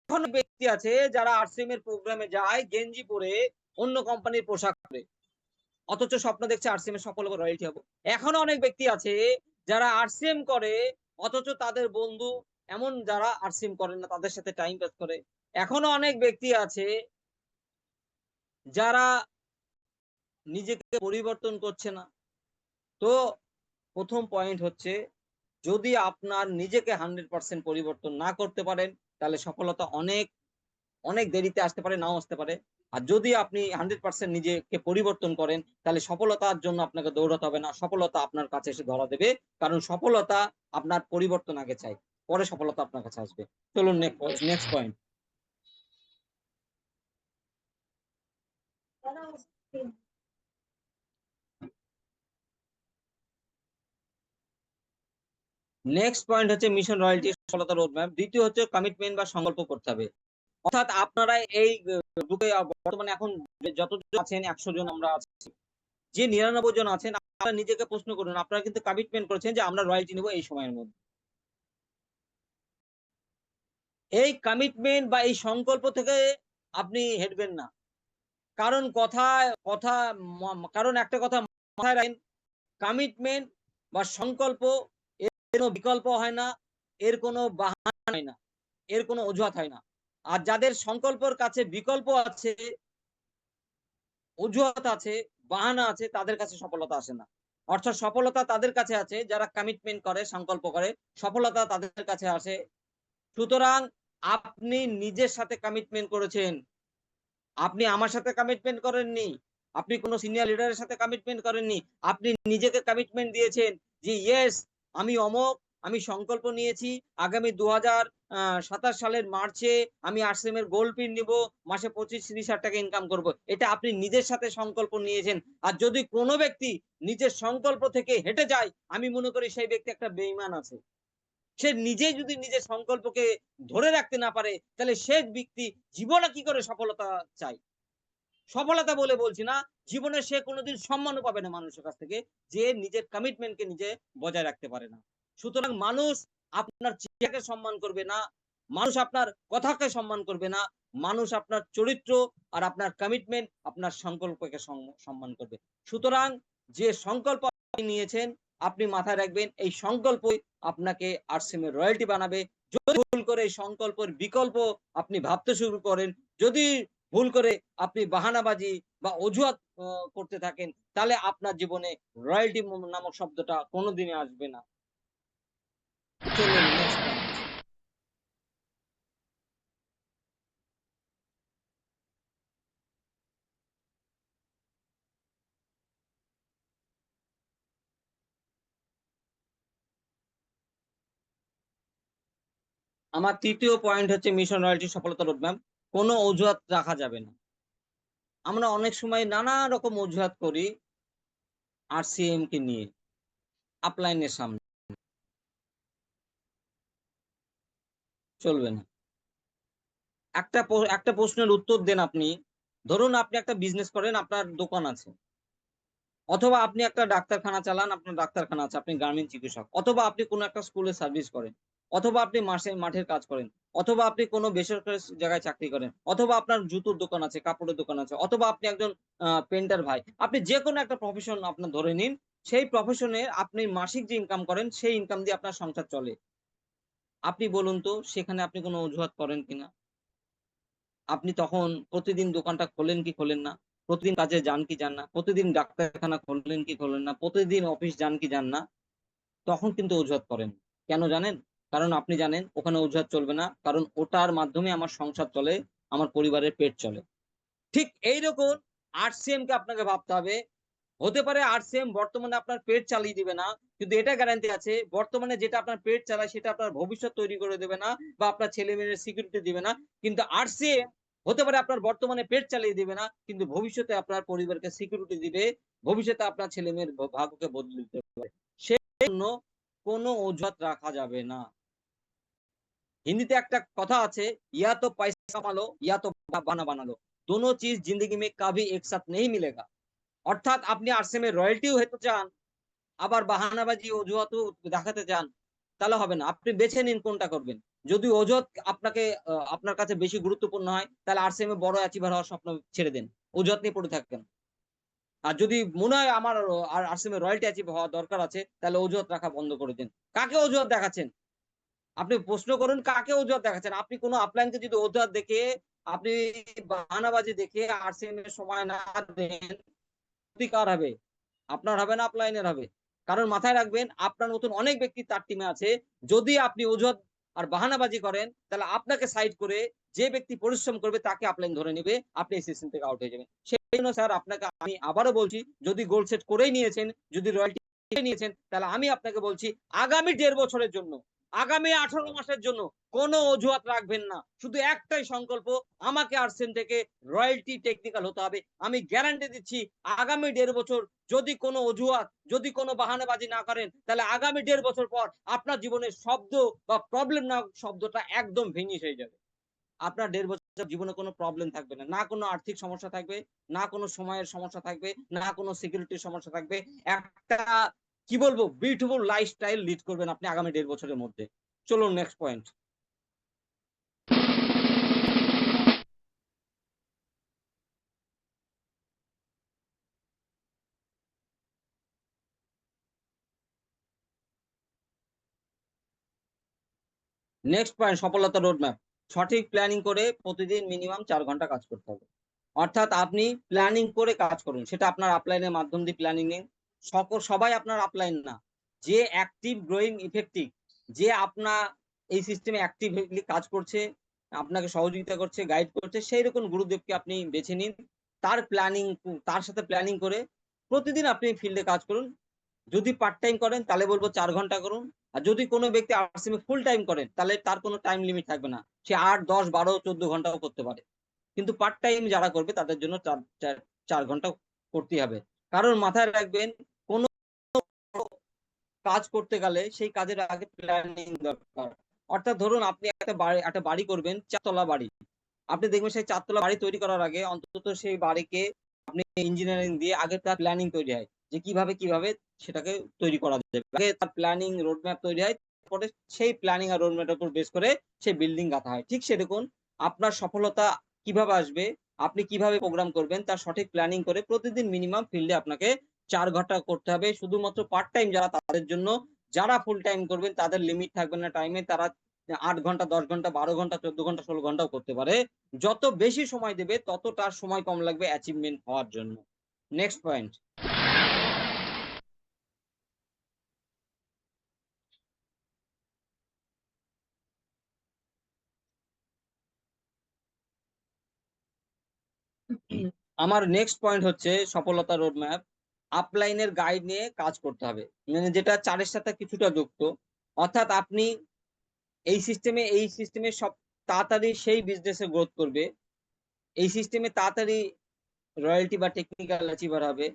এখনো ব্যক্তি আছে যারা আরসিএম এর প্রোগ্রামে যায় গেঞ্জি পরে, অন্য কোম্পানির পোশাক পরে, অথচ স্বপ্ন দেখছে আরসিএম এর সফল হবে, রয়্যালটি হবো। এখনো অনেক ব্যক্তি আছে যারা আরসিএম করে, অথচ তাদের বন্ধু এমন যারা আরসিএম করেন না, তাদের সাথে টাইম পাস করে। এখনো অনেক ব্যক্তি আছে যারা নিজেকে পরিবর্তন করছে না। তো ১ম পয়েন্ট হচ্ছে, যদি আপনার নিজেকে 100% পরিবর্তন না করতে পারেন, তাহলে সফলতা অনেক, অনেক দেরিতে আসতে পারে, নাও আসতে পারে। আর যদি আপনি 100% নিজেকে পরিবর্তন করেন, তাহলে সফলতার জন্য আপনাকে দৌড়াতে হবে না। সফলতা আপনার কাছে এসে ধরা দেবে। কারণ সফলতা আপনার পরিবর্তন আগে চাই। পরে সফলতা আপনার কাছে আসবে। চলুন নেক্সট পয়েন্ট। নেক্সট পয়েন্ট হচ্ছে মিশন রয়্যালটি সফলতার রোডম্যাপ। দ্বিতীয় হচ্ছে কমিটমেন্ট বা সংকল্প করতে হবে। অর্থাৎ আপনারা এই গ্রুপে বর্তমানে এখন যতজন আছেন ১০০ জন আমরা আছি। যে ৯৯ জন আছেন, আপনারা নিজেকে প্রশ্ন করুন, আপনারা কিন্তু কমিটমেন্ট করেছেন যে আমরা রয়্যালটি নেব এই সময়ের মধ্যে। এই কমিটমেন্ট বা এই সংকল্প থেকে আপনি হেঁটবেন না। কারণ কারণ একটা কথা মাথায় রাখেন, কমিটমেন্ট বা সংকল্প এর কোনো বিকল্প হয় না, এর কোনো বাহানা হয় না, এর কোনো অজুহাত হয় না। আর যাদের সংকল্পের কাছে বিকল্প আছে, অজুহাত আছে, বাহানা আছে, তাদের কাছে সফলতা আসে না। অর্থাৎ সফলতা তাদের কাছে আছে যারা কমিটমেন্ট করে, সংকল্প করে। সফলতা তাদের কাছে আসে। সুতরাং আপনি নিজের সাথে কমিটমেন্ট করেছেন। আপনি আমার সাথে কমিটমেন্ট করেননি। আপনি কোন সিনিয়র লিডারের সাথে কমিটমেন্ট করেননি। আপনি নিজেকে কমিটমেন্ট দিয়েছেন যে ইয়েস, আমি অমুক, আমি সংকল্প নিয়েছি আগামী ২০২৭ সালের মার্চে আমি আরসিএম এর গোল্ড পিন নিবো। মাসে ২৫-৩০ হাজার টাকা ইনকাম করব। এটা আপনি নিজের সাথে সংকল্প নিয়েছেন। আর যদি কোন ব্যক্তি নিজের সংকল্প থেকে হেঁটে যায়, আমি মনে করি সেই ব্যক্তি একটা বেঈমান আছে। সে নিজেই যদি নিজের সংকল্পকে ধরে রাখতে না পারে, তাহলে সে ব্যক্তি জীবনে কি করে সফলতা চায়? সফলতা বলে বলছি না, জীবনে সে কোনদিন সম্মানও পাবে না মানুষের কাছ থেকে, যে নিজের কমিটমেন্টকে নিজে বজায় রাখতে পারে না। সুতরাং মানুষ আপনার চেহারাকে সম্মান করবে না, মানুষ আপনার কথাকে সম্মান করবে না, মানুষ আপনার চরিত্র আর আপনার কমিটমেন্ট, আপনার সংকল্পকে সম্মান করবে। সুতরাং যে সংকল্প আপনি নিয়েছেন, আপনি মাথায় রাখবেন এই সংকল্পই আপনাকে আরসিএম এর রয়্যালটি বানাবে। যদি ভুল করে এই সংকল্পের বিকল্প আপনি ভাবতে শুরু করেন, যদি ভুল করে আপনি বাহানাবাজি বা অজুহাত করতে থাকেন, তাহলে আপনার জীবনে রয়্যালটি নামক শব্দটা কোনদিনই আসবে না। চলুন নেক্সট পয়েন্ট। আমার ৩য় পয়েন্ট হচ্ছে মিশন রয়্যালটি সফলতার রোডম্যাপ। কোন অজুহাত রাখা যাবে না। আমরা অনেক সময় নানা রকম অজুহাত করি আরসিএম কে নিয়ে আপলাইনের সামনে। চলবে না। একটা প্রশ্নের উত্তর দেন আপনি। ধরুন আপনি একটা বিজনেস করেন, আপনার দোকান আছে। অথবা আপনি একটা ডাক্তারখানা চালান, আপনার ডাক্তারখানা আছে, আপনি গার্মেন্ট চিকিৎসক। অথবা আপনি কোনো একটা স্কুলে সার্ভিস করেন। অথবা আপনি মাঠের কাজ করেন। অথবা আপনি কোনো বেসরকারি জায়গায় চাকরি করেন। অথবা আপনার জুতোর দোকান আছে, কাপড়ের দোকান আছে। অথবা আপনি একজন পেইন্টার ভাই। আপনি যেকোনো একটা প্রফেশন আপনার ধরে নিন। সেই প্রফেশনে আপনি মাসিক যে ইনকাম করেন, সেই ইনকাম দিয়ে আপনার সংসার চলে। আপনি বলুন তো সেখানে আপনি কোনো অজুহাত করেন কিনা? আপনি তখন প্রতিদিন দোকানটা খোলেন কি খোলেন না? প্রতিদিন কাজে যান কি যান না? প্রতিদিন ডাক্তারখানা খোলেন কি খোলেন না? প্রতিদিন অফিস যান কি যান না? তখন কিন্তু অজুহাত করেন। কেন জানেন? কারণ আপনি জানেন ওখানে অজুহাত চলবে না। কারণ ওটার মাধ্যমে আমার সংসার চলে, আমার পরিবারের পেট চলে। ঠিক এইরকম আরসিএম কে আপনাকে ভাবতে হবে। হতে পারে আরসিএম বর্তমানে আপনার পেট চালিয়ে দিবে না। কিন্তু এটা গ্যারান্টি আছে বর্তমানে যেটা আপনার পেট চালায় সেটা আপনার ভবিষ্যৎ তৈরি করে দেবে না বা আপনার ছেলে-মেয়ের সিকিউরিটি দিবে না। কিন্তু আরসিএম হতে পারে আপনার বর্তমানে পেট চালিয়ে দিবে না। কিন্তু ভবিষ্যতে আপনার পরিবারকে সিকিউরিটি দিবে। ভবিষ্যতে আপনার ছেলে-মেয়ের ভাগ্যকে বদলে দিতে পারে। সেজন্য কোনো অজুহাত রাখা যাবে না। হিন্দিতে একটা কথা আছে, "या तो पैसा कमा लो या तो बहाना बना लो। दोनों चीज़ जिंदगी में कभी एक साथ नहीं मिलेगा।" অর্থাৎ আপনি আরসিএম এর রয়্যালটিও হতে চান, আবার বাহানাবাজি অজুহাতও দেখাতে চান। তাহলে হবে না। আপনি বেছে নিন কোনটা করবেন। যদি ওজত আপনাকে আপনার কাছে বেশি গুরুত্বপূর্ণ হয়, তাহলে আরসিএম এ বড় অ্যাচিভার হওয়ার স্বপ্ন ছেড়ে দেন, ওজত নিয়ে পড়ে থাকবেন। আর যদি মনে হয় আমার আর আরসিএম এ রয়্যালটি অ্যাচিভ হওয়া দরকার আছে, তাহলে অজুহাত রাখা বন্ধ করে দিন। কাকে অজুহাত দেখাচ্ছেন? আপনি প্রশ্ন করুন কাকে অজুহাত দেখাচ্ছেন? আপনি কোন আপলাইনকে যদি অজুহাত দেখে, আপনি বাহানাবাজি দেখে আরসিএম এর সময় না দেন, ক্ষতি কার হবে? আপনার হবে না, আপলাইনের হবে। কারণ মাথায় রাখবেন, আপনার মতন অনেক ব্যক্তি তার টিমে আছে। যদি আপনি অজুহাত আর বাহানাবাজি করেন, তাহলে আপনাকে সাইড করে যে ব্যক্তি পরিশ্রম করবে তাকে আপলাইন ধরে নিবে। আপনি এই সিস্টেম থেকে আউট হয়ে যাবেন। সেজন্য স্যার আপনাকে আমি আবারও বলছি, যদি গোল সেট করেই নিয়েছেন, যদি রয়্যালটি নিয়েছেন, তাহলে আমি আপনাকে বলছি আগামী ১.৫ বছরের জন্য, আগামী 18 মাসের জন্য কোনো অজুহাত রাখবেন না। শুধু একটাই সংকল্প, আমাকে আরসিএম থেকে রয়্যালটি টেকনিক্যাল হতে হবে। আমি গ্যারান্টি দিচ্ছি আগামী ১.৫ বছর যদি কোনো অজুহাত, যদি কোনো বাহানাবাজি না করেন, তাহলে আগামী ১.৫ বছর পর আপনার জীবনের শব্দ বা প্রবলেম না শব্দটা একদম ফিনিশ হয়ে যাবে। আপনার ১.৫ বছর জীবনে কোনো প্রবলেম থাকবে না। না কোনো আর্থিক সমস্যা থাকবে, না কোনো সময়ের সমস্যা থাকবে, না কোনো সিকিউরিটির সমস্যা থাকবে। একটা কি বলবো বিউটিফুল লাইফস্টাইল লিড করবেন আপনি আগামী ১.৫ বছরের মধ্যে। চলুন নেক্সট পয়েন্ট। নেক্সট পয়েন্ট, সফলতা রোডম্যাপ। সঠিক প্ল্যানিং করে প্রতিদিন মিনিমাম ৪ ঘন্টা কাজ করতে হবে। অর্থাৎ আপনি প্ল্যানিং করে কাজ করুন। সেটা আপনার আপলাইনের মাধ্যম দিয়ে প্ল্যানিং নিন। সবাই আপনার আপলাইন না। যে অ্যাক্টিভ, গ্রোইং, ইফেক্টিভ, যে আপনার এই সিস্টেমে অ্যাক্টিভলি কাজ করছে, আপনাকে সহযোগিতা করছে, গাইড করছে, সেইরকম গুরুদেবকে আপনি বেছে নিন। তার সাথে প্ল্যানিং করে প্রতিদিন আপনি ফিল্ডে কাজ করুন। যদি পার্ট টাইম করেন তাহলে বলবো ৪ ঘন্টা করুন। আর যদি কোনো ব্যক্তি আরসিএম এ ফুল টাইম করেন, তাহলে তার কোনো টাইম লিমিট থাকবে না। সে ৮, ১০, ১২, ১৪ ঘন্টাও করতে পারে। কিন্তু পার্ট টাইম যারা করবে তাদের জন্য ৪ ঘন্টা করতেই হবে। কারণ মাথায় রাখবেন, কোন কাজ করতে গেলে সেই কাজের আগে প্ল্যানিং দরকার। অর্থাৎ ধরুন আপনি একটা বাড়ি করবেন, ৪ তলা বাড়ি। আপনি দেখবেন সেই ৪ তলা বাড়ি তৈরি করার আগে অন্তত সেই বাড়িকে আপনি ইঞ্জিনিয়ারিং দিয়ে আগে তার প্ল্যানিং তৈরি হয়। যে কিভাবে সেটাকে তৈরি করা যাবে। আগে তার প্ল্যানিং রোড ম্যাপ তৈরি হয়। পরে সেই প্ল্যানিং আর রোড ম্যাপের উপর বেস করে সেই বিল্ডিং গাঁথা হয়। ঠিক সেরকম আপনার সফলতা কিভাবে আসবে, আপনি কিভাবে প্রোগ্রাম করবেন তার সঠিক প্ল্যানিং করে প্রতিদিন মিনিমাম ফিল্ডে আপনাকে ৪ ঘন্টা করতে হবে। শুধুমাত্র পার্ট টাইম যারা তাদের জন্য, যারা ফুল টাইম করবেন তাদের লিমিট থাকবে না টাইমে। তারা ৮ ঘন্টা, ১০ ঘন্টা, ১২ ঘন্টা, ১৪ ঘন্টা, ১৬ ঘন্টাও করতে পারে। যত বেশি সময় দেবে তত তার সময় কম লাগবে অ্যাচিভমেন্ট হওয়ার জন্য। Next point. আমার নেক্সট পয়েন্ট হচ্ছে সফলতা রোডম্যাপ। আপলাইনের গাইড নিয়ে কাজ করতে হবে। মানে যেটা ৪ এর সাথে কিছুটা যুক্ত। অর্থাৎ আপনি এই সিস্টেমে সব তাড়াতাড়ি সেই বিজনেসে গ্রোথ করবে। এই সিস্টেমে তাড়াতাড়ি রয়্যালটি বা টেকনিক্যাল অ্যাচিভার হবে।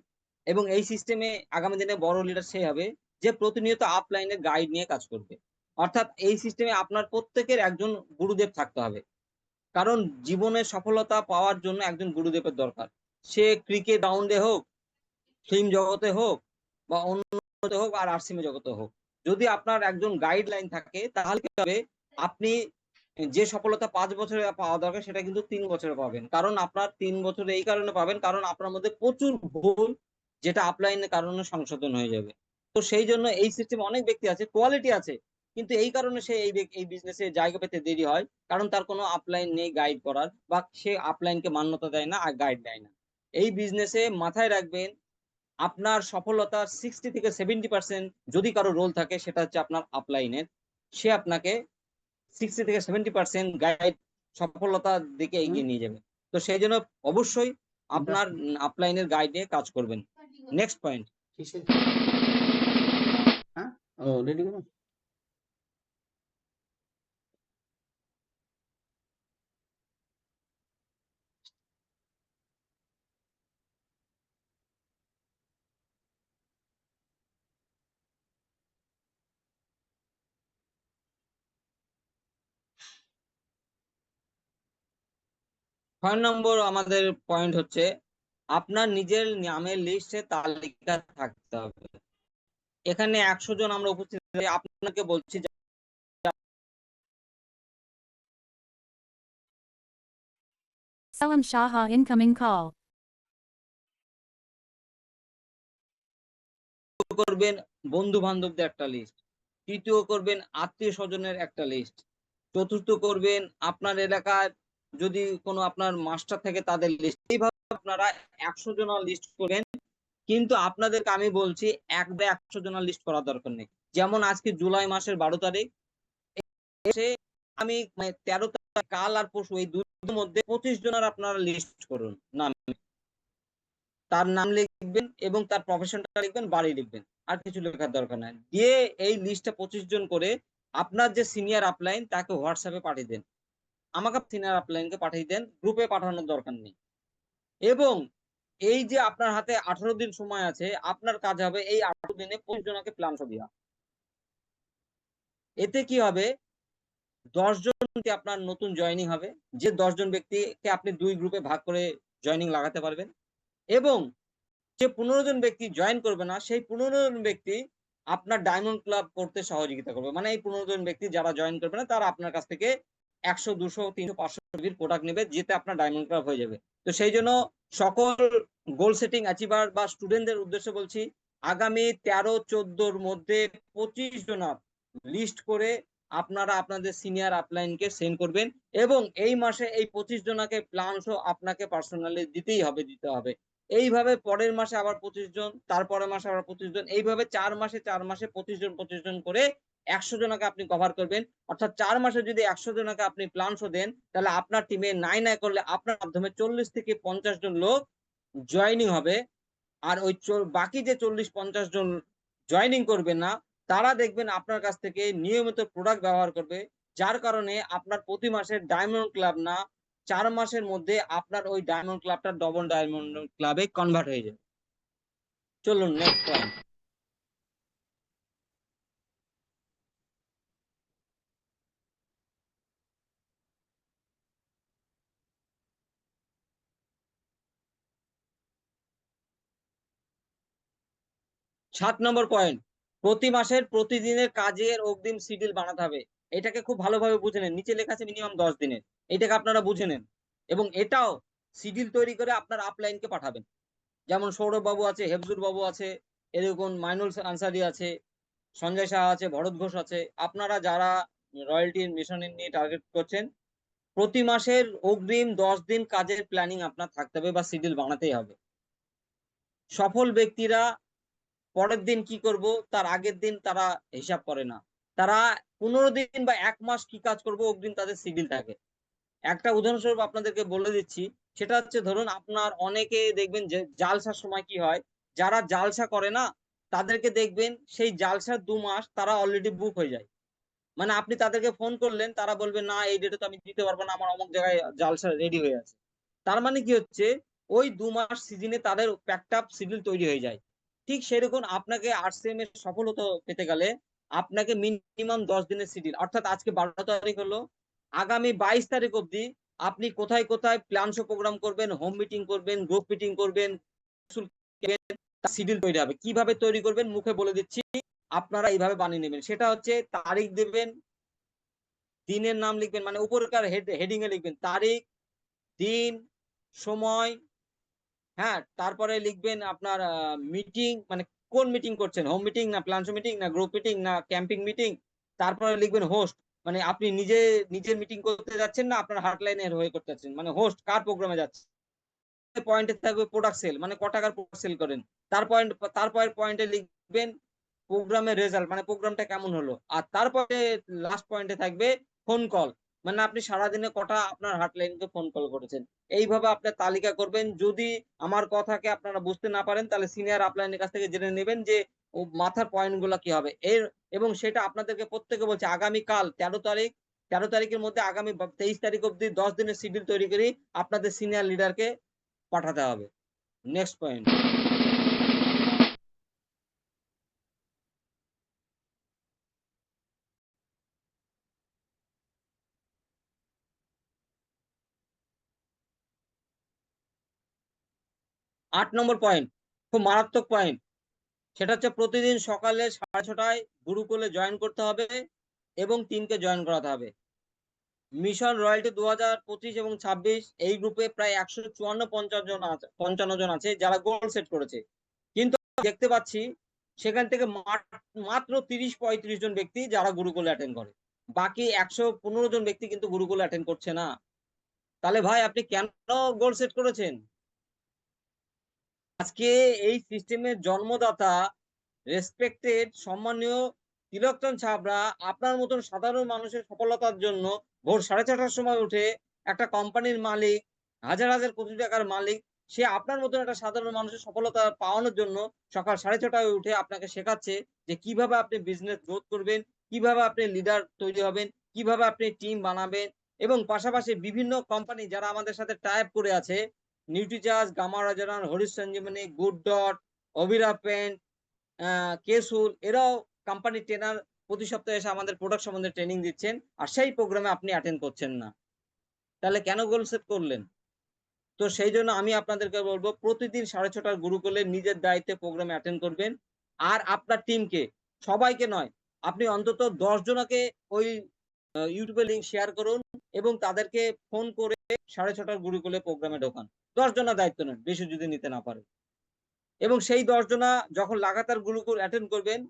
এবং এই সিস্টেমে আগামী দিনে বড় লিডার সে হবে যে প্রতিনিয়ত আপলাইনের গাইড নিয়ে কাজ করবে। অর্থাৎ এই সিস্টেমে আপনার প্রত্যেকের একজন গুরুদেব থাকতে হবে। কারণ জীবনে সফলতা পাওয়ার জন্য একজন গুরুদেবের দরকার। সে ক্রিকেট গ্রাউন্ডে হোক, ফিল্ম জগতে হোক, বা অন্য জগতে হোক, আর আরসিএম জগতে হোক। যদি আপনার একজন গাইডলাইন থাকে তাহলে কি হবে, আপনি যে সফলতা ৫ বছরে পাওয়া দরকার সেটা কিন্তু ৩ বছরে পাবেন। কারণ আপনার ৩ বছরে এই কারণে পাবেন, কারণ আপনার মধ্যে প্রচুর ভুল যেটা আপলাইনের কারণে সংশোধন হয়ে যাবে। তো সেই জন্য এই সিস্টেমে অনেক ব্যক্তি আছে, কোয়ালিটি আছে, কিন্তু এই কারণে সে এই বিজনেসে জায়গা পেতে দেরি হয়। কারণ তার কোনো আপলাইন নেই গাইড করার, বা সে আপলাইনকে মান্যতা দেয় না আর গাইড দেয় না। এই বিজনেসে মাথায় রাখবেন, আপনার সফলতার 60 থেকে 70% যদি কারো রোল থাকে সেটা হচ্ছে আপনার আপলাইনের। সে আপনাকে 60 থেকে 70% গাইড সফলতার দিকে এগিয়ে নিয়ে যাবে। তো সেই জন্য অবশ্যই আপনার আপলাইনের গাইড নিয়ে কাজ করবেন। Next point. হ্যাঁ, ও রেডি করুন। ৬ নম্বর আমাদের পয়েন্ট হচ্ছে আপনার নিজের নামের লিস্টে তালিকা থাকতে হবে। এখানে ১০০ জন আমরা উপস্থিত, আপনাকে বলছি Salam Shaha incoming call. করবেন বন্ধু বান্ধবদের একটা লিস্ট, তৃতীয় করবেন আত্মীয় স্বজনের একটা লিস্ট, চতুর্থ করবেন আপনার এলাকার যদি কোনো আপনার মাস্টার থাকে তাদের লিস্ট। এইভাবে আপনারা 100 জনের লিস্ট করেন। কিন্তু আপনাদেরকে আমি বলছি একবারে 100 জনের লিস্ট করার দরকার নেই। যেমন আজকে জুলাই মাসের 12 তারিখ, আমি 13 তারিখ, কাল আর পরশু এই দুটোর মধ্যে 25 জনের আপনারা লিস্ট করুন। নাম, তার নাম লিখবেন এবং তার প্রফেশনটা লিখবেন, বাড়ি লিখবেন, আর কিছু লেখার দরকার নাই। দিয়ে এই লিস্টটা 25 জন করে আপনার যে সিনিয়র আপলাইন তাকে হোয়াটসঅ্যাপে পাঠিয়ে দেন। আমাকে সিনিয়র আপলাইনকে পাঠিয়ে দেন, গ্রুপে পাঠানোর দরকার নেই। এবং এই যে আপনার হাতে 18 দিন সময় আছে, আপনার কাজ হবে এই 18 দিনে 25 জনকে প্ল্যান দেওয়া। এতে কি হবে, 10 জন আপনার নতুন জয়েনিং হবে, যে 10 জন ব্যক্তিকে আপনি 2 গ্রুপে ভাগ করে জয়েনিং লাগাতে পারবেন। এবং যে 15 জন ব্যক্তি জয়েন করবে না, সেই 15 জন ব্যক্তি আপনার ডায়মন্ড ক্লাব করতে সহযোগিতা করবে। মানে এই 15 জন ব্যক্তি যারা জয়েন করবে না, তারা আপনার কাছ থেকে 100, 200, 300, 500 প্রোডাক্ট নেবে, যেতে আপনার ডায়মন্ড ক্লাব হয়ে যাবে। তো সেই জন্য সকল গোল সেটিং অ্যাচিভার বা স্টুডেন্টদের উদ্দেশ্যে বলছি, আগামী 13, 14 মধ্যে 25 জনের লিস্ট করে আপনারা আপনাদের সিনিয়র আপলাইনকে সেন্ড করবেন। এবং এই মাসে এই 25 জনকে প্ল্যান সহ আপনাকে পার্সোনালি দিতে হবে। এইভাবে পরের মাসে আবার 25 জন, তারপরের মাসে আবার 25 জন, এইভাবে 4 মাসে 25 জন করে 100 জনকে আপনি কভার করবেন। অর্থাৎ 4 মাসে যদি 100 জনকে আপনি প্ল্যান শো দেন, তাহলে আপনার টিমে নাই করলে আপনার মাধ্যমে 40 থেকে 50 জন লোক জয়েনিং হবে। আর ওই বাকি যে 40-50 জন জয়েনিং করবে না, তারা দেখবেন আপনার কাছ থেকে নিয়মিত প্রোডাক্ট ব্যবহার করবে, যার কারণে আপনার প্রতি মাসের ডায়মন্ড ক্লাব না, 4 মাসের মধ্যে আপনার ওই ডায়মন্ড ক্লাবটা ডবল ডায়মন্ড ক্লাবে কনভার্ট হয়ে যাবে। চলুন নেক্সট পয়েন্ট। সাত নম্বর পয়েন্ট, প্রতি মাসের প্রতিদিনের কাজের অগ্রিম শিডিউল বানাতে হবে। এটাকে খুব ভালোভাবে বুঝে নেন, নিচে লেখা আছে মিনিমাম 10 দিনের, এটাকে আপনারা বুঝে নেন এবং এটাও শিডিউল তৈরি করে আপনার আপলাইনকে পাঠাবেন। যেমন সৌরভ বাবু আছে, হেফজুর বাবু আছে, এরকম মাইনুল আনসারি আছে, সঞ্জয় শাহ আছে, ভরত ঘোষ আছে। আপনারা যারা রয়্যালটি মিশন নিয়ে টার্গেট করছেন, প্রতি মাসের অগ্রিম 10 দিন কাজের প্ল্যানিং আপনার থাকতে হবে বা শিডিউল বানাতেই হবে। সফল ব্যক্তিরা পরের দিন কি করব তার আগের দিন তারা হিসাব করে না, তারা 15 দিন বা 1 মাস কি কাজ করব অগ্রিম তাদের শিডিউল থাকে। একটা উদাহরণস্বরূপ আপনাদেরকে বলে দিচ্ছি, সেটা হচ্ছে ধরুন আপনার অনেকে দেখবেন যে জালসার সময় কি হয়, যারা জালসা করে না তাদেরকে দেখবেন সেই জালসার 2 মাস তারা অলরেডি বুক হয়ে যায়। মানে আপনি তাদেরকে ফোন করলেন, তারা বলবে না এই ডেটে তো আমি দিতে পারবো না, আমার অমুক জায়গায় জালসা রেডি হয়ে আছে। তার মানে কি হচ্ছে, ওই 2 মাস সিজনে তাদের প্যাকড আপ শিডিউল তৈরি হয়ে যায়। ঠিক সেরকম আপনাকে আরসিএম এর সফলতা পেতে গেলে আপনাকে মিনিমাম 10 দিনের শিডিউল, অর্থাৎ আজকে 12 তারিখ হলো, আগামী 22 তারিখ অবধি আপনি কোথায় কোথায় প্ল্যান শো প্রোগ্রাম করবেন, হোম মিটিং করবেন, গ্রুপ মিটিং করবেন, শিডিউল তৈরি হবে। কিভাবে তৈরি করবেন মুখে বলে দিচ্ছি, আপনারা এইভাবে বানিয়ে নেবেন। সেটা হচ্ছে তারিখ দেবেন, দিনের নাম লিখবেন, মানে উপরকার হেডিং এ লিখবেন তারিখ, দিন, সময়, হ্যাঁ, তারপরে লিখবেন আপনার মিটিং, মানে কোন মিটিং করছেন, হোম মিটিং না প্ল্যান শো মিটিং না গ্রুপ মিটিং না ক্যাম্পিং মিটিং। তারপরে লিখবেন হোস্ট, মানে আপনি নিজের মিটিং করতে যাচ্ছেন না আপনার হটলাইনের হয়ে করতে যাচ্ছেন, মানে হোস্ট কার প্রোগ্রামে যাচ্ছে। পয়েন্টে থাকবে প্রোডাক্ট সেল, মানে ক টাকার প্রোডাক্ট সেল করেন। তারপরে পয়েন্টে লিখবেন প্রোগ্রামের রেজাল্ট, মানে প্রোগ্রামটা কেমন হলো। আর তারপরে লাস্ট পয়েন্টে থাকবে ফোন কল, মানে আপনি সারাদিনে কটা আপনার হটলাইনকে ফোন কল করেছেন। এইভাবে আপনার তালিকা করবেন। যদি আমার কথাকে আপনারা বুঝতে না পারেন, তাহলে সিনিয়র আপলাইনের কাছ থেকে জেনে নেবেন যে ও মাথার পয়েন্ট গুলা কি হবে এবং সেটা আপনাদেরকে প্রত্যেকে বলছে আগামীকাল 13 তারিখের মধ্যে আগামী 23 তারিখ অব্দি 10 দিনের শিডিউল তৈরি করি আপনাদের সিনিয়র লিডারকে পাঠাতে হবে। Next point. 8 নম্বর পয়েন্ট, খুব মারাত্মক পয়েন্ট। সেটা হচ্ছে প্রতিদিন সকালে 6:30টায় গুরুকুলে জয়েন করতে হবে এবং টিমকে জয়েন করাতে হবে। মিশন রয়্যালটি 2025 এবং 26 এই গ্রুপে প্রায় 154-55 জন আছে যারা গোল সেট করেছে, কিন্তু দেখতে পাচ্ছি সেখান থেকে মাত্র 30-35 জন ব্যক্তি যারা গুরুকুল অ্যাটেন্ড করে, বাকি 115 জন ব্যক্তি কিন্তু গুরুকুল অ্যাটেন্ড করছে না। তাহলে ভাই আপনি কেন গোল সেট করেছেন? আজকে এই সিস্টেমের জন্মদাতা রেসপেক্টেড সম্মানীয় তিলকচন্দ ছাবড়া আপনার মতন সাধারণ মানুষের সফলতার জন্য ভোর 4:30টার সময় উঠে একটা কোম্পানির মালিক, হাজার হাজার কোটি টাকার মালিক, সে আপনার মতন একটা সাধারণ মানুষের সফলতা পাওয়ানোর জন্য সকাল 6:30টায় উঠে আপনাকে শেখাচ্ছে যে কিভাবে আপনি বিজনেস গ্রোথ করবেন, কিভাবে আপনি লিডার তৈরি হবেন, কিভাবে আপনি টিম বানাবেন। এবং পাশাপাশি বিভিন্ন কোম্পানি যারা আমাদের সাথে টাই আপ করে আছে, নিউট্রিচার্জ, গামা রাজারান, Harit Sanjeevani, Good Dot, Avira paint, কেসুল, এরাও কোম্পানি ট্রেনার প্রতি সপ্তাহে এসে আমাদের প্রোডাক্ট সম্বন্ধে ট্রেনিং দিচ্ছেন, আর সেই প্রোগ্রামে আপনি অ্যাটেন্ড করছেন না। তাহলে কেন গোল সেট করলেন? তো সেই জন্য আমি আপনাদেরকে বলবো প্রতিদিন 6:30টার গুরুকুলে নিজের দায়িত্বে প্রোগ্রামে অ্যাটেন্ড করবেন। আর আপনার টিমকে, সবাইকে নয়, আপনি অন্তত 10 জনকে ওই ইউটিউবে লিংক শেয়ার করুন এবং তাদেরকে ফোন করে 6:30টার গুরুকুলে প্রোগ্রামে ঢোকান। 10 জনের দায়িত্ব নেন, বেশি যদি নিতে না পারে। এবং সেই 10 জনা যখন লাগাতার গুরুকুল অ্যাটেন্ড করবেন,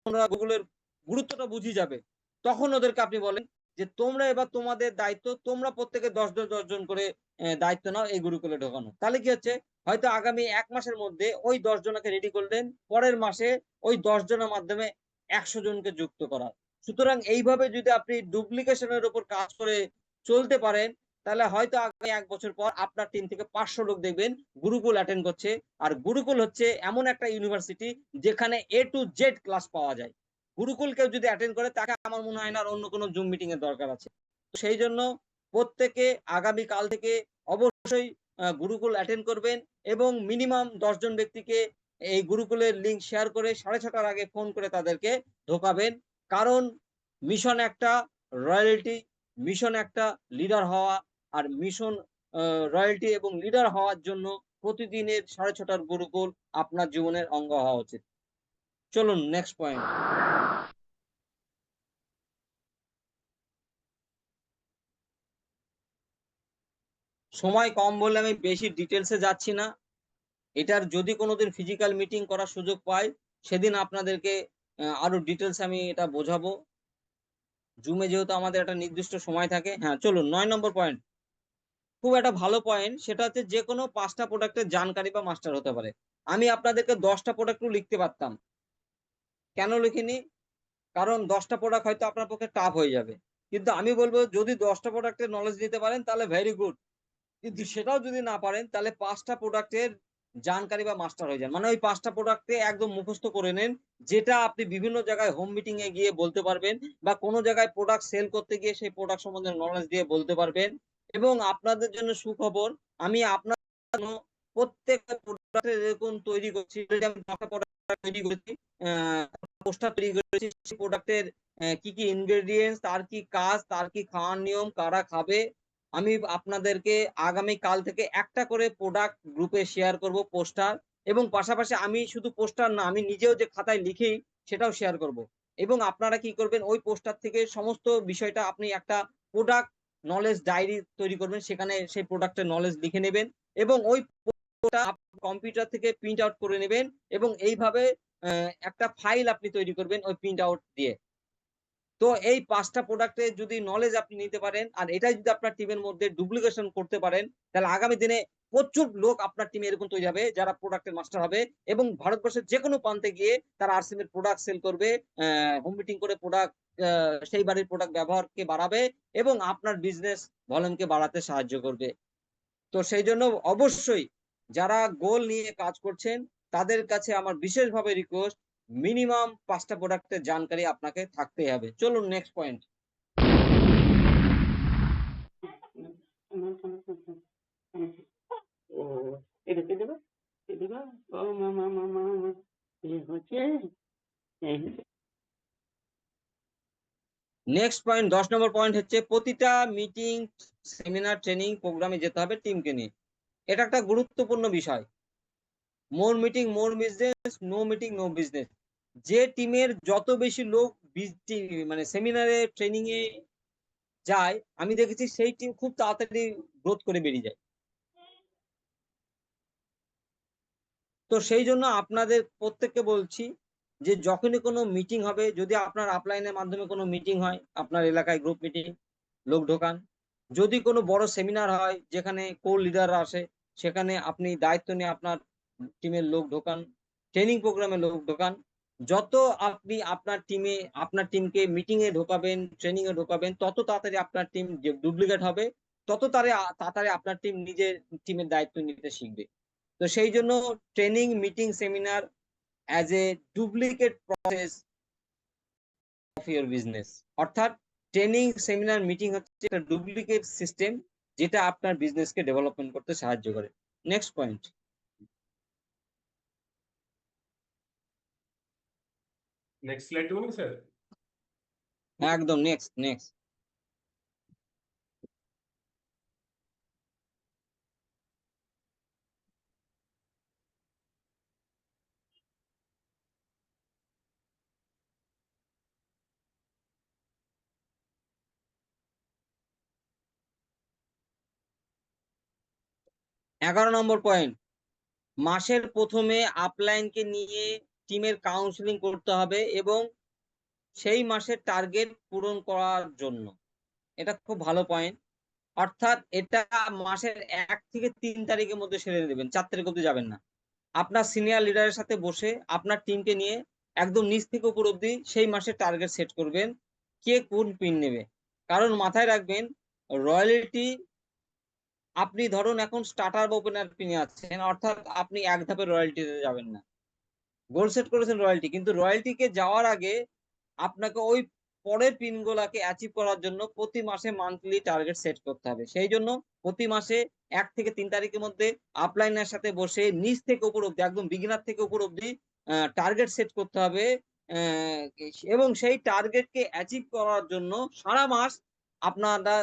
ওরা গুরুকুলের গুরুত্বটা বুঝে যাবে। তখন ওদেরকে আপনি বলেন যে তোমরা এবার তোমাদের দায়িত্ব, তোমরা প্রত্যেকে 10 জন করে দায়িত্ব নাও এই গুরুকুলে ঢোকানো। তাহলে কি হচ্ছে, হয়তো আগামী 1 মাসের মধ্যে ওই 10 জনকে রেডি করলেন, পরের মাসে ওই 10 জনের মাধ্যমে 100 জনকে যুক্ত করা। সুতরাং এইভাবে যদি আপনি ডুপ্লিকেশনের উপর কাজ করে চলতে পারেন, তাহলে হয়তো আগামী 1 বছর পর আপনার টিম থেকে 500 লোক দেখবেন গুরুকুল অ্যাটেন্ড করছে। আর গুরুকুল হচ্ছে এমন একটা ইউনিভার্সিটি যেখানে A to Z ক্লাস পাওয়া যায়। গুরুকুল কেউ যদি অ্যাটেন্ড করে তাকে আমার মনে হয় না আর অন্য কোনো জুম মিটিং এর দরকার আছে। সেই জন্য প্রত্যেকে আগামী কাল থেকে অবশ্যই গুরুকুল অ্যাটেন্ড করবেন এবং মিনিমাম 10 জন ব্যক্তিকে এই গুরুকুলের লিংক শেয়ার করে 6:30টার আগে ফোন করে তাদেরকে ঢোকাবেন। কারণ মিশন একটা, রয়্যালটি মিশন একটা, লিডার হওয়া। আর মিশন রয়্যালটি এবং লিডার হওয়ার জন্য প্রতিদিনের 6:30টার গুরুকুল আপনার জীবনের অঙ্গ হওয়া উচিত। চলুন নেক্সট পয়েন্ট। সময় কম বলে আমি বেশি ডিটেলসে যাচ্ছি না। এটার যদি কোনোদিন ফিজিক্যাল মিটিং করার সুযোগ পাই, সেদিন আপনাদেরকে আরো ডিটেলস আমি এটা বোঝাবো। জুমে যেহেতু আমাদের একটা নির্দিষ্ট সময় থাকে। হ্যাঁ, চলুন 9 নম্বর পয়েন্ট। খুব একটা ভালো পয়েন্ট, সেটা হচ্ছে যে কোনো 5টা প্রোডাক্টের জানকারী বা মাস্টার হতে পারে। আমি আপনাদেরকে 10টা প্রোডাক্টও লিখতে পারতাম। কেন লিখিনি? কারণ 10টা প্রোডাক্ট হয়তো আপনার পক্ষে টাফ হয়ে যাবে। কিন্তু আমি বলবো যদি 10টা প্রোডাক্টের নলেজ নিতে পারেন তাহলে ভেরি গুড। কিন্তু সেটাও যদি না পারেন তাহলে 5টা প্রোডাক্টের জানকারী বা মাস্টার হয়ে যান। মানে ওই 5টা প্রোডাক্টে একদম মুখস্থ করে নেন, যেটা আপনি বিভিন্ন জায়গায় হোম মিটিং এ গিয়ে বলতে পারবেন বা কোনো জায়গায় প্রোডাক্ট সেল করতে গিয়ে সেই প্রোডাক্ট সম্বন্ধে নলেজ দিয়ে বলতে পারবেন। এবং আপনাদের জন্য সুখবর, আমি আপনার জন্য প্রত্যেকটা প্রোডাক্টের এরকম তৈরি করছি। আমি 10টা প্রোডাক্ট তৈরি করেছি, পোস্টার তৈরি করেছি। সেই প্রোডাক্টের কি কি ইনগ্রেডিয়েন্টস, তার কি কাজ, তার কি খাওয়ার নিয়ম, কারা খাবে, আমি আপনাদেরকে আগামী কাল থেকে একটা করে প্রোডাক্ট গ্রুপে শেয়ার করব পোস্টার। এবং পাশাপাশি আমি শুধু পোস্টার না, আমি নিজেও যে খাতায় লিখি সেটাও শেয়ার করব। এবং আপনারা কি করবেন, ওই পোস্টার থেকে সমস্ত বিষয়টা আপনি একটা প্রোডাক্ট নলেজ ডায়েরি তৈরি করবেন, সেখানে সেই প্রোডাক্টের নলেজ লিখে নেবেন এবং ওই কম্পিউটার থেকে প্রিন্ট আউট করে নেবেন এবং এইভাবে একটা ফাইল আপনি তৈরি করবেন ওই প্রিন্ট আউট দিয়ে। তো এই 5টা প্রোডাক্টে যদি নলেজ আপনি নিতে পারেন আর এটাই যদি আপনার টিমের মধ্যে ডুপ্লিকেশন করতে পারেন, তাহলে আগামী দিনে প্রচুর লোক আপনার টিমে এরকম তৈরি হবে যারা প্রোডাক্টের মাস্টার হবে এবং ভারতবর্ষের যেকোনো প্রান্তে গিয়ে তারা আরসিএম এর প্রোডাক্ট সেল করবে, হোম মিটিং করে প্রোডাক্ট সেই বাড়ির প্রোডাক্ট ব্যবহারকে বাড়াবে এবং আপনার বিজনেস ভলিউমকে বাড়াতে সাহায্য করবে। তো সেই জন্য অবশ্যই যারা গোল নিয়ে কাজ করছেন তাদের কাছে আমার বিশেষভাবে রিকোয়েস্ট, মিনিমাম 5টা প্রোডাক্টের জানকারি আপনাকে থাকতেই হবে। চলুন নেক্সট পয়েন্ট। ও এটা কে দেবে? কে দেবে? ও মা এই হচ্ছে এই নেক্সট পয়েন্ট 10 নম্বর পয়েন্ট হচ্ছে প্রতিটা মিটিং, সেমিনার, ট্রেনিং প্রোগ্রামে যেতে হবে টিমকে নিয়ে। এটা একটা গুরুত্বপূর্ণ বিষয়। More meeting more business, no meeting no business. যে টিমের যত বেশি লোক মানে সেমিনারে, ট্রেনিং এ যায় আমি দেখেছি সেই টিম খুব তাড়াতাড়ি গ্রোথ করে বেরিয়ে যায়। তো সেই জন্য আপনাদের প্রত্যেককে বলছি যে যখনই কোনো মিটিং হবে, যদি আপনার আপলাইনের মাধ্যমে কোনো মিটিং হয়, আপনার এলাকায় গ্রুপ মিটিং, লোক ঢোকান। যদি কোনো বড় সেমিনার হয় যেখানে কো লিডাররা আসে, সেখানে আপনি দায়িত্ব নিয়ে আপনার টিমের লোক ঢোকান, ট্রেনিং প্রোগ্রামে লোক ঢোকান। যত আপনি আপনার টিমকে মিটিং এ ঢোকাবেন, ট্রেনিং এ ঢোকাবেন, তত তাড়াতাড়ি আপনার টিম ডুপ্লিকেট হবে, তত তাড়াতাড়ি আপনার টিম নিজের টিমের দায়িত্ব নিতে শিখবে। তো সেই জন্য training, meeting, seminar as a duplicate process of your business, অর্থাৎ ট্রেনিং, সেমিনার, মিটিং হচ্ছে একটা ডুপ্লিকেট সিস্টেম যেটা আপনার বিজনেসকে ডেভেলপমেন্ট করতে সাহায্য করে। Next point. নেক্সট স্লাইড দেবো নাকি স্যার? একদম নেক্সট। 11 নম্বর পয়েন্ট, মাসের প্রথমে আপলাইনকে নিয়ে টিমের কাউন্সিলিং করতে হবে এবং সেই মাসের টার্গেট পূরণ করার জন্য। এটা খুব ভালো পয়েন্ট। অর্থাৎ এটা মাসের 1 থেকে 3 তারিখের মধ্যে সেরে দেবেন, 4 তারিখ অব্দি যাবেন না। আপনার সিনিয়র লিডারের সাথে বসে আপনার টিমকে নিয়ে একদম নিচ থেকে উপর অব্দি সেই মাসের টার্গেট সেট করবেন, কে কোন পিন নেবে। কারণ মাথায় রাখবেন, রয়্যালটি আপনি ধরুন এখন স্টার্টার বা ওপেনার পিনে আছেন, অর্থাৎ আপনি এক ধাপে রয়্যালটিতে যাবেন না। গোল সেট করেছেন রয়্যালটি, কিন্তু রয়্যালটিকে যাওয়ার আগে আপনাকে ওই পরের পিনগুলাকে অ্যাচিভ করার জন্য প্রতি মাসে মান্থলি টার্গেট সেট করতে হবে। সেই জন্য প্রতি মাসে 1 থেকে 3 তারিখের মধ্যে আপলাইনের সাথে বসে নিচ থেকে উপর অব্দি, একদম বিগিনার থেকে উপর অব্দি টার্গেট সেট করতে হবে। এবং সেই টার্গেটকে অ্যাচিভ করার জন্য সারা মাস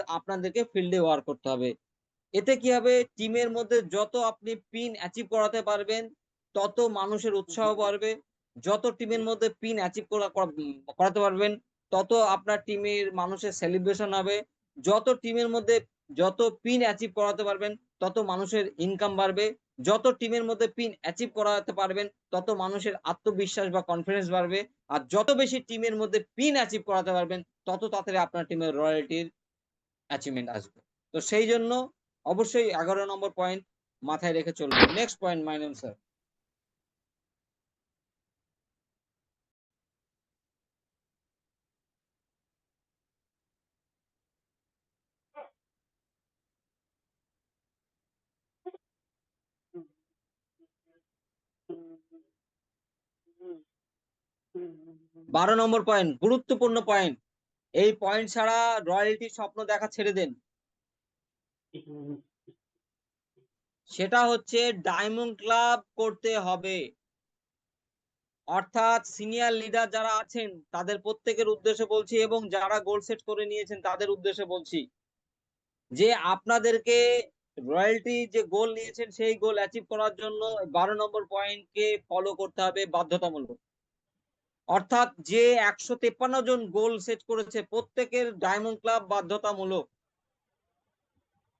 আপনাদেরকে ফিল্ডে ওয়ার্ক করতে হবে। এতে কি হবে, টিমের মধ্যে যত আপনি পিন অ্যাচিভ করাতে পারবেন তত মানুষের উৎসাহ বাড়বে। যত টিমের মধ্যে পিন অ্যাচিভ করাতে পারবেন তত আপনার টিমের মানুষের সেলিব্রেশন হবে। যত পিন অ্যাচিভ করাতে পারবেন তত মানুষের ইনকাম বাড়বে। যত টিমের মধ্যে পিন অ্যাচিভ করাতে পারবেন তত মানুষের আত্মবিশ্বাস বা কনফিডেন্স বাড়বে। আর যত বেশি টিমের মধ্যে পিন অ্যাচিভ করাতে পারবেন তত তাড়াতাড়ি আপনার টিমের রয়্যালটির অ্যাচিভমেন্ট আসবে। তো সেই জন্য অবশ্যই 11 নম্বর পয়েন্ট মাথায় রেখে চলবেন। Next point Mainul sir. বারো নম্বর পয়েন্ট, গুরুত্বপূর্ণ পয়েন্ট। এই পয়েন্ট ছাড়া রয়্যালটির স্বপ্ন দেখা ছেড়ে দেন। সেটা হচ্ছে ডায়মন্ড ক্লাব করতে হবে। অর্থাৎ সিনিয়র লিডার যারা আছেন তাদের প্রত্যেকের উদ্দেশ্যে বলছি এবং যারা গোল সেট করে নিয়েছেন তাদের উদ্দেশ্যে বলছি যে আপনাদেরকে রয়্যালটি যে গোল নিয়েছেন সেই গোল অ্যাচিভ করার জন্য 12 নম্বর পয়েন্টকে ফলো করতে হবে বাধ্যতামূলক। অর্থাৎ যে 153 জন গোল সেট করেছে প্রত্যেকের ডায়মন্ড ক্লাব বাধ্যতামূলক।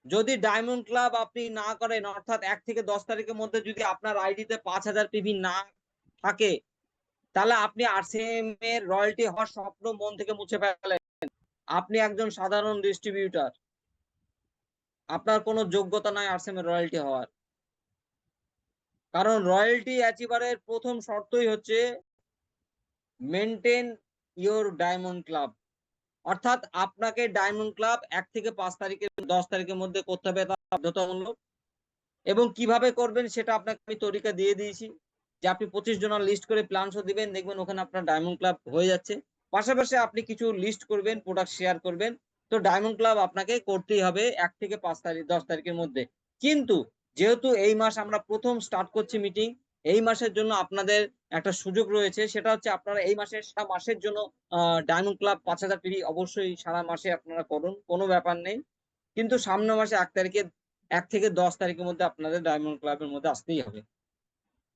যদি ডায়মন্ড ক্লাব আপনি না করেন, অর্থাৎ 1 থেকে 10 তারিখের মধ্যে যদি আপনার আইডিতে 5000 পিভি না থাকে, তাহলে আপনি আরসিএম এর রয়্যালটি হওয়ার স্বপ্ন মন থেকে মুছে ফেলেন। আপনি একজন সাধারণ ডিস্ট্রিবিউটর, আপনার কোনো যোগ্যতা নাই আরসিএম এর রয়্যালটি হওয়ার। কারণ রয়্যালটি অ্যাচিভারের প্রথম শর্তই হচ্ছে মেনটেন ইওর ডায়মন্ড ক্লাব। অর্থাৎ আপনাকে ডায়মন্ড ক্লাব 1 থেকে 5 তারিখের 10 তারিখের মধ্যে করতে হবে, তা বাধ্যতামূলক। এবং কিভাবে করবেন সেটা আপনাকে আমি তরিকা দিয়ে দিয়েছি, যে আপনি 25 জনের লিস্ট করে প্ল্যান শো দিবেন, দেখবেন ওখানে আপনার ডায়মন্ড ক্লাব হয়ে যাচ্ছে। পাশাপাশি আপনি কিছু লিস্ট করবেন, প্রোডাক্ট শেয়ার করবেন। তো ডায়মন্ড ক্লাব আপনাকে করতেই হবে 1 থেকে 5 তারিখ 10 তারিখের মধ্যে। কিন্তু যেহেতু এই মাস আমরা প্রথম স্টার্ট করছি মিটিং, এই মাসের জন্য আপনাদের একটা সুযোগ রয়েছে, সেটা হচ্ছে আপনারা এই মাসের সারা মাসের জন্য ডায়মন্ড ক্লাব 5000 পিভি অবশ্যই সারা মাসে আপনারা করুন, কোনো ব্যাপার নেই। কিন্তু সামনের মাসে 1 থেকে 10 তারিখের মধ্যে আপনাদের ডায়মন্ড ক্লাবের মধ্যে আসতেই হবে।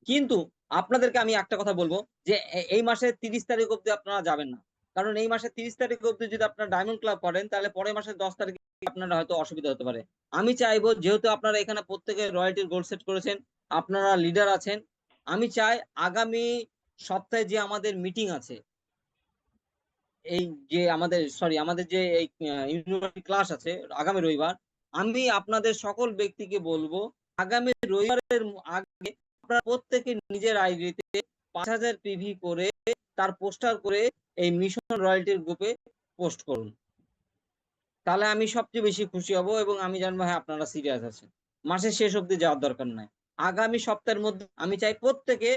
কিন্তু আপনাদেরকে আমি একটা কথা বলবো যে এই মাসের 30 তারিখ অব্দি আপনারা যাবেন না। কারণ এই মাসের 30 তারিখ অব্দি যদি আপনারা ডায়মন্ড ক্লাব করেন তাহলে পরের মাসের 10 তারিখে আপনারা হয়তো অসুবিধা হতে পারে। আমি চাইবো যেহেতু আপনারা এখানে প্রত্যেকে রয়্যালটির গোল সেট করেছেন, আপনারা লিডার আছেন, আমি চাই আগামী সপ্তাহে যে আমাদের মিটিং আছে, এই যে আমাদের যে এই ইউনিভার্সিটি ক্লাস আছে আগামী রবিবার, আমি আপনাদের সকল ব্যক্তিকে বলবো আগামী রবিবারের আগে আপনারা প্রত্যেকে নিজের আইডিতে 5000 পিভি করে তার পোস্টার করে এই মিশন রয়্যালটির গ্রুপে পোস্ট করুন। তাহলে আমি সবচেয়ে বেশি খুশি হব এবং আমি জানবো হ্যাঁ আপনারা সিরিয়াস আছেন। মাসের শেষ অবধি যাওয়ার দরকার নাই, আগামী সপ্তাহের মধ্যে আমি চাই প্রত্যেকে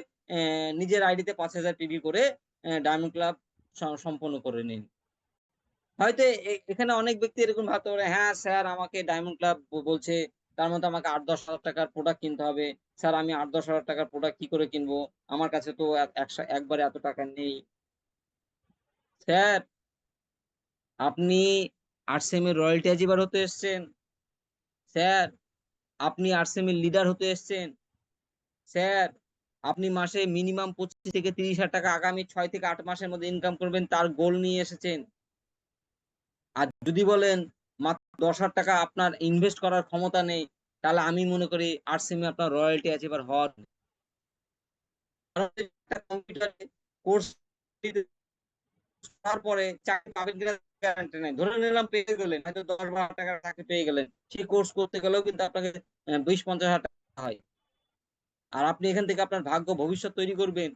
নিজের আইডিতে 5000 পিভি করে ডায়মন্ড ক্লাব সম্পন্ন করে নিন। হয়তো এখানে অনেক ব্যক্তি এরকম ভাবতে পারে, হ্যাঁ স্যার আমাকে ডায়মন্ড ক্লাব বলছে তার মধ্যে আমাকে 8-10 হাজার টাকার প্রোডাক্ট কিনতে হবে, স্যার আমি 8-10 হাজার টাকার প্রোডাক্ট কি করে কিনবো, আমার কাছে তো একবারে এত টাকা নেই। স্যার আপনি আরসিএম এর রয়্যালটি অ্যাচিভার হতে এসছেন, স্যার আপনি আরসিএম এর লিডার হতে এসছেন, স্যার আপনি মাসে মিনিমাম 25 থেকে 30 হাজার টাকা আগামী 6 থেকে 8 মাসের মধ্যে ইনকাম করবেন তার গোল নিয়ে এসেছেন। আর যদি বলেন মাত্র 10,000 টাকা আপনার ইনভেস্ট করার ক্ষমতা নেই, তাহলে আমি মনে করি আরসিএম এ আপনার রয়্যালটি অ্যাচিভার হওয়ার কম্পিউটারে কোর্স তারপরে চাকরি পাবেন কিনা গ্যারান্টি নাই। ধরে নিলাম পেয়ে গেলেন, হয়তো 10-12 টাকার চাকরি পেয়ে গেলেন, সেই কোর্স করতে গেলেও কিন্তু আপনাকে 20-50 হাজার টাকা হয়। আর আপনি এখান থেকে আপনার ভাগ্য ভবিষ্যৎ তৈরি করবেন,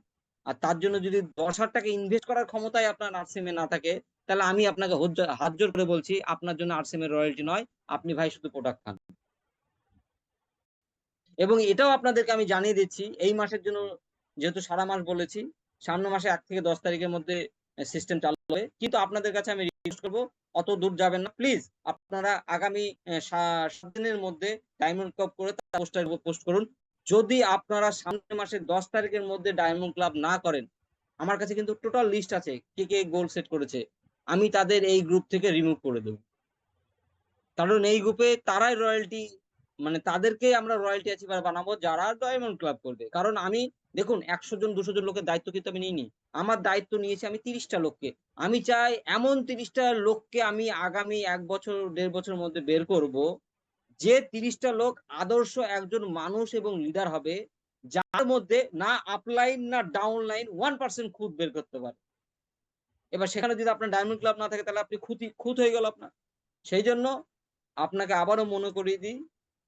আর তার জন্য যদি 10,000 টাকা ইনভেস্ট করার ক্ষমতাই আপনার আরসিএম এ না থাকে, তাহলে আমি আপনাকে হাত জোর করে বলছি আপনার জন্য আরসিএম এর রয়্যালটি নয়, আপনি ভাই শুধু প্রোডাক্ট খান। এবং এটাও আপনাদেরকে আমি জানিয়ে দিচ্ছি এই মাসের জন্য, যেহেতু সারা মাস বলেছি, সামনে মাসে 1 থেকে 10 তারিখের মধ্যে সিস্টেম চালু হবে, কিন্তু আপনাদের কাছে আমি রিকোয়েস্ট করবো অত দূর যাবেন না প্লিজ। আপনারা আগামী 7 দিনের মধ্যে ডায়মন্ড ক্লাব করে পোস্টার পোস্ট করুন। যদি আপনারা সামনের মাসের 10 তারিখের মধ্যে ডায়মন্ড ক্লাব না করেন, আমার কাছে কিন্তু টোটাল লিস্ট আছে কে কে গোল সেট করেছে, আমি তাদের এই গ্রুপ থেকে রিমুভ করে দেব। কারণ এই গ্রুপে তারাই রয়্যালটি, মানে তাদেরকে আমরা রয়্যালটি অ্যাচিভার বানাবো যারা ডায়মন্ড ক্লাব করবে। কারণ আমি দেখুন 100 জন 200 জন লোকের দায়িত্ব কিন্তু আমি নিইনি, আমার দায়িত্ব নিয়েছি আমি 30টা লোককে। আমি চাই এমন 30টা লোককে আমি আগামী 1 বছর 1.5 বছরের মধ্যে বের করব, যে 30টা লোক আদর্শ একজন মানুষ এবং লিডার হবে, যার মধ্যে না আপলাইন না ডাউনলাইন 1% খুঁত বের করতে পারে। এবার সেখানে যদি আপনার ডায়মন্ড ক্লাব না থাকে তাহলে আপনি খুঁত হয়ে গেল আপনার। সেই জন্য আপনাকে আবারও মনে করিয়ে দিই,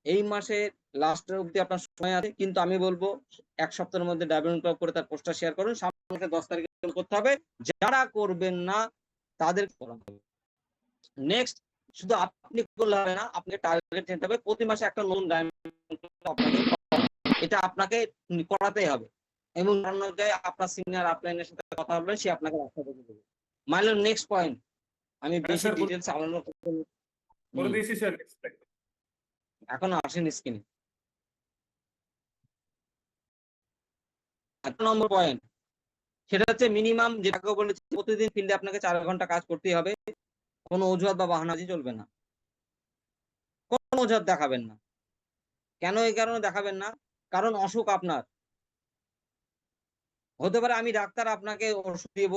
এই মাসের লাস্টের অবধি আপনার সময় আছে, কিন্তু আমি বলবো 1 সপ্তাহের মধ্যে ডায়মন্ড ক্লাব করে তার পোস্টার শেয়ার করুন। সামনে 10 তারিখে করতে হবে, যারা করবেন না তাদের করাতে হবে। নেক্সট, শুধু আপনি করলে হবে না, আপনাকে টার্গেট নিতে হবে প্রতি মাসে একটা নতুন ডায়মন্ড আপনাকে, এটা আপনাকে করাতেই হবে। এবং আপনার সিনিয়র আপলাইনের সাথে কথা বলবেন, সে আপনাকে রাস্তা করে দেবে। মাইলন নেক্সট পয়েন্ট, আমি বেশি স্যার, ডিটেইলস আলোচনা করতে করে দিয়েছি স্যার। এখনো আসেনি স্ক্রিনে। 8 নম্বর পয়েন্ট, সেটা হচ্ছে মিনিমাম, যেটাকে বলেছি প্রতিদিন ফিল্ডে আপনাকে 4 ঘন্টা কাজ করতেই হবে। কোনো অজুহাত বা বাহানাবাজি চলবে না, কোনো অজুহাত দেখাবেন না। কেন এই কারণে দেখাবেন না? কারণ অসুখ আপনার হতে পারে, আমি ডাক্তার আপনাকে ওষুধ দিব,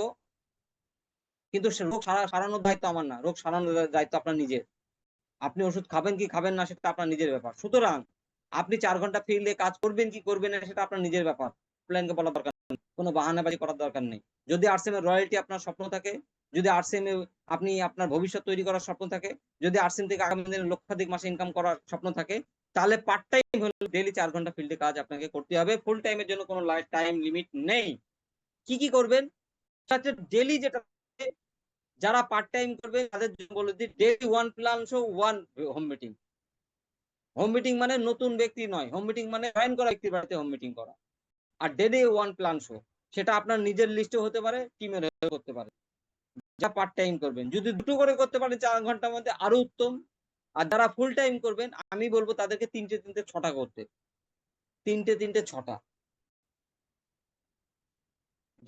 কিন্তু রোগ সারানোর দায়িত্ব আমার না, রোগ সারানোর দায়িত্ব আপনার নিজের। আপনি ওষুধ খাবেন কি খাবেন না সেটা আপনার নিজের ব্যাপার। সুতরাং আপনি 4 ঘন্টা ফিল্ডে কাজ করবেন কি করবেন না সেটা আপনার নিজের ব্যাপার, প্ল্যানকে বলার দরকার নেই, কোনো বাহানাবাজি করার দরকার নেই। যদি আরসিএম এর রয়্যালটি আপনার স্বপ্ন থাকে, যদি আরসিএম এ আপনি আপনার ভবিষ্যৎ তৈরি করার স্বপ্ন থাকে, যদি আরসিএম থেকে আগামী দিনে লক্ষাধিক মাসে ইনকাম করার স্বপ্ন থাকে, তাহলে পার্ট টাইম হলে ডেইলি 4 ঘন্টা ফিল্ডে কাজ আপনাকে করতে হবে। ফুল টাইমের জন্য কোনো টাইম লিমিট নেই। কি করবেন? ডেইলি যেটা, যারা পার্ট টাইম করবে তাদের জন্য বলে দিই, daily 1 plan show 1 home meeting. Home meeting মানে নতুন ব্যক্তি নয়, হোম মিটিং মানে জয়েন করা ব্যক্তির বাড়িতে হোম মিটিং করা। আর ডেইলি 1 প্ল্যান শো, সেটা আপনার নিজের লিস্টে হতে পারে, টিমের হয়ে করতে পারে, যা পার্ট টাইম করবেন। যদি দুটো করে করতে পারেন 4 ঘন্টার মধ্যে আরো উত্তম। আর যারা ফুল টাইম করবেন আমি বলবো তাদেরকে 3টে 6টা করতে, 3টে 6টা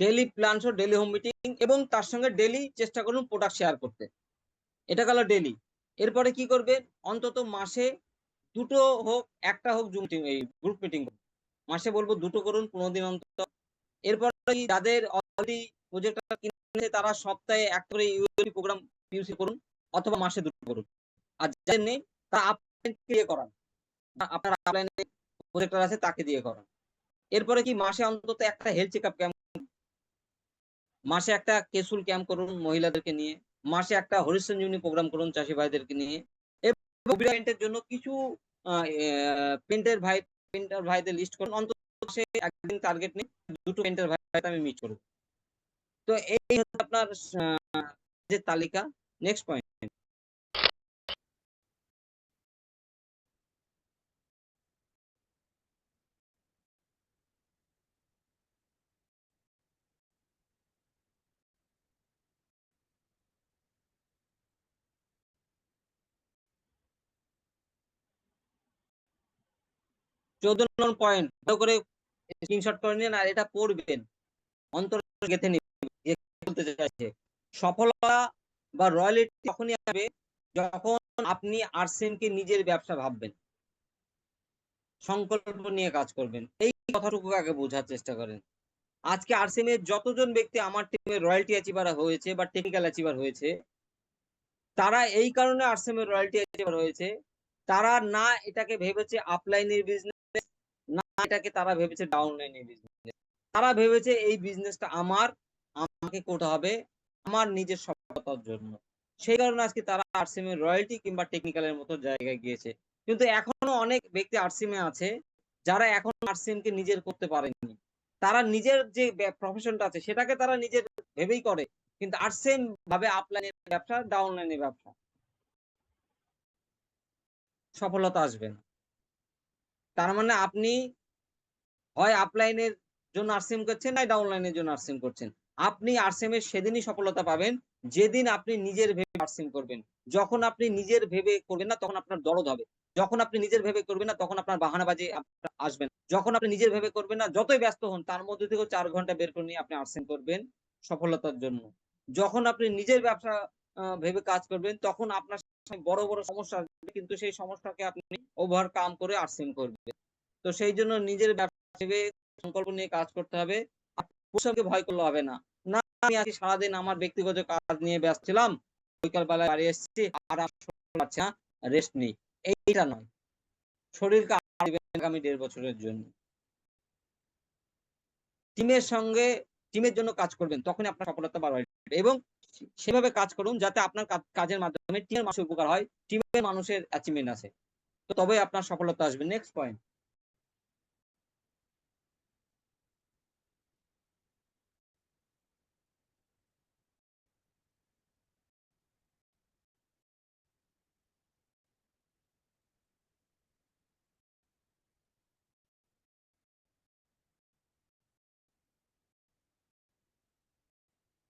daily plan show, daily home meeting, এবং তার সঙ্গে ডেইলি চেষ্টা করুন প্রোডাক্ট শেয়ার করতে। এটা গেল ডেইলি। এরপরে কি করবেন? অন্তত মাসে 2টো হোক, 1টা হোক জুম মিটিং, এই গ্রুপ মিটিং মাসে বলবো 2টো করুন 15 দিন অন্তত। এরপরে যাদের অলরেডি প্রজেক্টটা তারা সপ্তাহে একটা করে ইউএলপি প্রোগ্রাম পিউসি করুন অথবা মাসে 2টো করুন। আর যাদের নেই তারা আপলাইনকে দিয়ে করান। আপনার আপলাইনে প্রজেক্টর আছে তাকে দিয়ে করান। এরপরে কি মাসে অন্তত একটা হেলথ চেকআপ ক্যাম্প, মাসে একটা কেসুল ক্যাম্প করুন মহিলাদেরকে নিয়ে, মাসে একটা হরিজন ইউনি প্রোগ্রাম করুন চাষি ভাইদেরকে নিয়ে। পেন্টের জন্য কিছু পেন্টার ভাইদের লিস্ট করুন, অন্তত মাসে একদিন টার্গেট নিয়ে 2টো পেন্টার ভাই আমি মিট করব। তো এই হচ্ছে আপনার যে তালিকা। নেক্সট পয়েন্ট, চৌদ্দ নম্বর পয়েন্ট ভালো করে স্ক্রিনশট করে নিন আর এটা পড়বেন, অন্তর গেঁথে নিন। বলতে চাইছে সফলতা বা রয়্যালিটি তখনই আসবে যখন আপনি আরসিএম কে নিজের ব্যবসা ভাববেন, সংকল্প নিয়ে কাজ করবেন। এই কথাটুকু আগে বোঝার চেষ্টা করেন। আজকে আরসিএম এর যতজন ব্যক্তি আমার টিমে রয়্যালটি অ্যাচিভার হয়েছে বা টেকনিক্যাল অ্যাচিভার হয়েছে, তারা এই কারণে আরসিএম এর রয়্যালটি অ্যাচিভার হয়েছে, তারা না এটাকে ভেবেছে আপলাইনের বিজনেস, না এটাকে তারা ভেবেছে ডাউনলাইনের বিজনেস। তারা ভেবেছে এই বিজনেসটা আমাকে করতে হবে আমার নিজের সফলতার জন্য। সেই কারণে আজকে তারা আরসিএম এর রয়্যালটি কিংবা টেকনিক্যালের মতো জায়গায় গিয়েছে। কিন্তু এখনো অনেক ব্যক্তি আরসিএম এ আছে যারা এখন আরসিএম কে নিজের করতে পারেনি। তারা নিজের যে প্রফেশনটা আছে সেটাকে তারা নিজের ভেবেই করে, কিন্তু আরসিএম ভাবে আপলাইনের ব্যবসা, ডাউনলাইনের ব্যবসা, সফলতা আসবে না। তার মানে আপনি হয় আপলাইনের জন্য আরসিএম করছেন না ডাউনলাইনের জন্য আরসিএম করছেন। আপনি আরসিএম এর সেদিনই সফলতা পাবেন যেদিন আপনি নিজের ভেবে আরসিএম করবেন। যখন আপনি নিজের ভেবে করবেন না তখন আপনার দরদ হবে। যখন আপনি নিজের ভেবে করবেন না তখন আপনার বাহানাবাজি আসবেন। যখন আপনি নিজের ভেবে করবেন না, যতই ব্যস্ত হন তার মধ্যে থেকে 4 ঘন্টা বের করে নিয়ে আপনি আরসিএম করবেন সফলতার জন্য। যখন আপনি নিজের ব্যবসা ভেবে কাজ করবেন তখন আপনার বড় বড় সমস্যা আসবে, কিন্তু সেই সমস্যাকে আপনি ওভারকাম করে আরসিএম করবেন। তো সেই জন্য নিজের ভেবে সংকল্প নিয়ে কাজ করতে হবে। পরিশ্রমকে ভয় করলে হবে না। না আমি আজকে সারাদিন আমার ব্যক্তিগত কাজ নিয়ে ব্যস্ত ছিলাম, বিকাল বেলায় বাড়ি এসেছি আর পারছি না, রেস্ট নেই, এইটা নয়। শরীরকে আগামী 1.5 বছরের জন্য টিমের জন্য কাজ করবেন, তখনই আপনার সফলতা বাড়বে। এবং সেভাবে কাজ করুন যাতে আপনার কাজের মাধ্যমে টিমের মানুষের উপকার হয়, টিমের মানুষের অ্যাচিভমেন্ট আছে, তো তবে আপনার সফলতা আসবে। Next point,